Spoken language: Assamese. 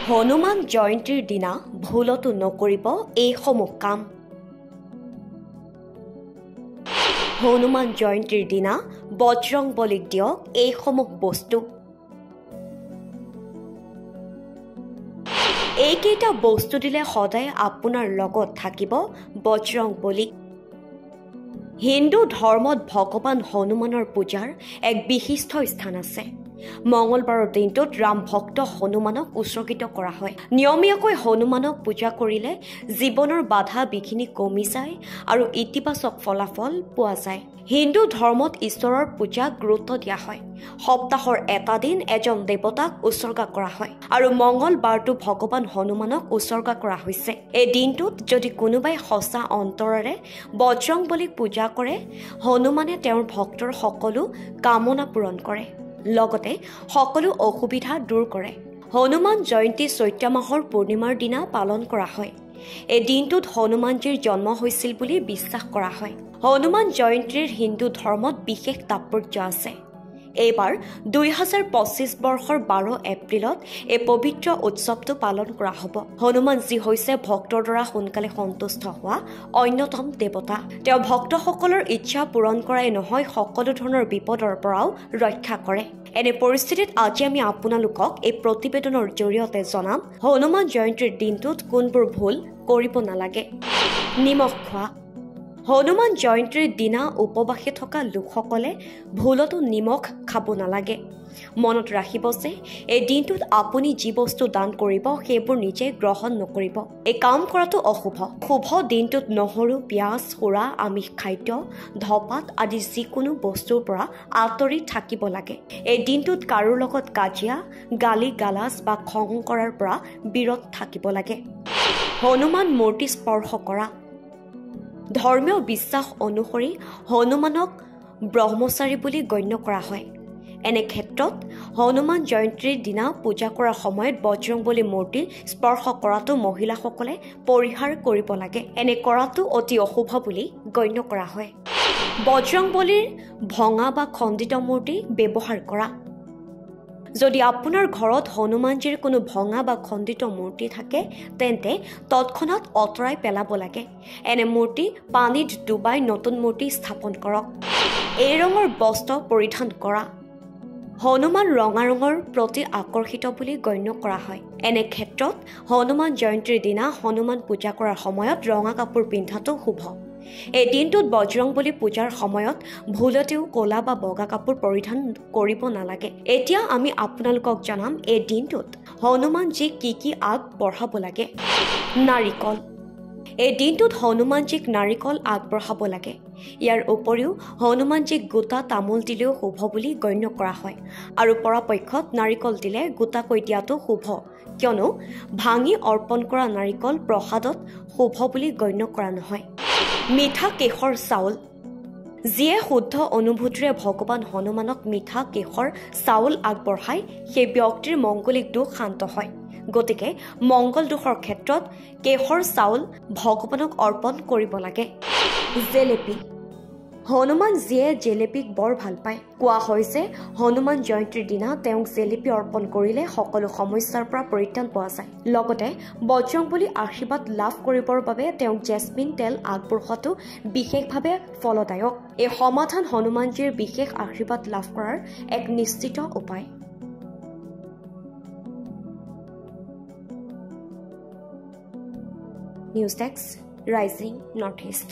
হনুমান জয়ন্তীৰ দিনা ভুলতো নকৰিব এইসমূহ কাম। হনুমান জয়ন্তীৰ দিনা বজৰংবলীক দিয়ক এইসমূহ বস্তু। এইকেইটা বস্তু দিলে সদায় আপোনাৰ লগত থাকিব বজৰংবলী। হিন্দু ধৰ্মত ভগৱান হনুমানৰ পূজাৰ এক বিশিষ্ট স্থান আছে। মঙলবাৰৰ দিনটোত ৰাম ভক্ত হনুমানক উৎসৰ্গিত কৰা হয়। নিয়মীয়াকৈ হনুমানক পূজা কৰিলে জীৱনৰ বাধা বিঘিনি কমি যায় আৰু ইতিবাচক ফলাফল পোৱা যায়। হিন্দু ধৰ্মত ঈশ্বৰৰ পূজাক গুৰুত্ব দিয়া হয়। সপ্তাহৰ এটা দিন এজন দেৱতাক উৎসৰ্গা কৰা হয় আৰু মঙলবাৰটো ভগৱান হনুমানক উৎসৰ্গা কৰা হৈছে। এই দিনটোত যদি কোনোবাই সঁচা অন্তৰেৰে বজৰংবলীক পূজা কৰে, হনুমানে তেওঁৰ ভক্তৰ সকলো কামনা পূৰণ কৰে, লগতে সকলো অসুবিধা দূৰ কৰে। হনুমান জয়ন্তী চৈত্ৰ মাহৰ পূৰ্ণিমাৰ দিনা পালন কৰা হয়। এই দিনটোত হনুমানজীৰ জন্ম হৈছিল বুলি বিশ্বাস কৰা হয়। হনুমান জয়ন্তীৰ হিন্দু ধৰ্মত বিশেষ তাৎপৰ্য আছে। এইবাৰ 2025 বৰ্ষৰ 12 এপ্ৰিলত এই পবিত্ৰ উৎসৱটো পালন কৰা হ'ব। হনুমানজী হৈছে ভক্তৰ দ্বাৰা সোনকালে সন্তুষ্ট হোৱা অন্যতম দেৱতা। তেওঁ ভক্তসকলৰ ইচ্ছা পূৰণ কৰাই নহয়, সকলো ধৰণৰ বিপদৰ পৰাও ৰক্ষা কৰে। এনে পৰিস্থিতিত আজি আমি আপোনালোকক এই প্ৰতিবেদনৰ জৰিয়তে জনাম হনুমান জয়ন্তীৰ দিনটোত কোনবোৰ ভুল কৰিব নালাগে। নিমখ খোৱা। হনুমান জয়ন্তীৰ দিনা উপবাসী থকা লোকসকলে ভুলতো নিমখ খাব নালাগে। মনত ৰাখিব যে এই দিনটোত আপুনি যি বস্তু দান কৰিব সেইবোৰ নিজে গ্ৰহণ নকৰিব। এই কাম কৰাটো অশুভ। শুভ দিনটোত নহৰু, পিঁয়াজ, সুৰা, আমিষ খাদ্য, ধপাত আদি যিকোনো বস্তুৰ পৰা আঁতৰি থাকিব লাগে। এই দিনটোত কাৰোৰ লগত কাজিয়া, গালি গালাজ বা খং কৰাৰ পৰা বিৰত থাকিব লাগে। হনুমান মূৰ্তি স্পৰ্শ কৰা। ধৰ্মীয় বিশ্বাস অনুসৰি হনুমানক ব্ৰহ্মচাৰী বুলি গণ্য কৰা হয়। এনে ক্ষেত্ৰত হনুমান জয়ন্তীৰ দিনা পূজা কৰাৰ সময়ত বজৰংবলী মূৰ্তি স্পৰ্শ কৰাটো মহিলাসকলে পৰিহাৰ কৰিব লাগে। এনে কৰাটো অতি অশুভ বুলি গণ্য কৰা হয়। বজৰংবলীৰ ভঙা বা খণ্ডিত মূৰ্তি ব্যৱহাৰ কৰা। যদি আপোনাৰ ঘৰত হনুমানজীৰ কোনো ভঙা বা খণ্ডিত মূৰ্তি থাকে তেন্তে তৎক্ষণাত আঁতৰাই পেলাব লাগে। এনে মূৰ্তি পানীত ডুবাই নতুন মূৰ্তি স্থাপন কৰক। এই ৰঙৰ বস্ত্ৰ পৰিধান কৰা। হনুমান ৰঙা ৰঙৰ প্ৰতি আকৰ্ষিত বুলি গণ্য কৰা হয়। এনে ক্ষেত্ৰত হনুমান জয়ন্তীৰ দিনা হনুমান পূজা কৰাৰ সময়ত ৰঙা কাপোৰ পিন্ধাটো শুভ। এই দিনটোত বজৰংবলী পূজাৰ সময়ত ভুলতেও ক'লা বা বগা কাপোৰ পৰিধান কৰিব নালাগে। এতিয়া আমি আপোনালোকক জনাম এই দিনটোত হনুমানজীক কি আগবঢ়াব লাগে। নাৰিকল। এই দিনটোত হনুমানজীক নাৰিকল আগবঢ়াব লাগে। ইয়াৰ উপৰিও হনুমানজীক গোটা তামোল দিলেও শুভ বুলি গণ্য কৰা হয় আৰু পৰাপক্ষত নাৰিকল দিলে গোটাকৈ দিয়াটো শুভ, কিয়নো ভাঙি অৰ্পণ কৰা নাৰিকল প্ৰসাদত শুভ বুলি গণ্য কৰা নহয়। মিঠা কেশৰ চাউল। যিয়ে শুদ্ধ অনুভূতিৰে ভগৱান হনুমানক মিঠা কেশৰ চাউল আগবঢ়ায় সেই ব্যক্তিৰ মংগলিক দোষ শান্ত হয়। গতিকে মংগল দোষৰ ক্ষেত্ৰত কেশৰ চাউল ভগৱানক অৰ্পণ কৰিব লাগে। জেলেপি। হনুমান যিয়ে জেলেপিক বৰ ভাল পায়। কোৱা হয় যে হনুমান জয়ন্তীৰ দিনা তেওঁক জেলেপি অৰ্পণ কৰিলে সকলো সমস্যাৰ পৰা পৰিত্ৰাণ পোৱা যায়। লগতে বজৰংবলী আশীৰ্বাদ লাভ কৰিবৰ বাবে তেওঁক জেচমিন তেল আগবঢ়োৱাটো বিশেষভাৱে ফলদায়ক। এই সমাধান হনুমানজীৰ বিশেষ আশীৰ্বাদ লাভ কৰাৰ এক নিশ্চিত উপায়। News desk, rising north east.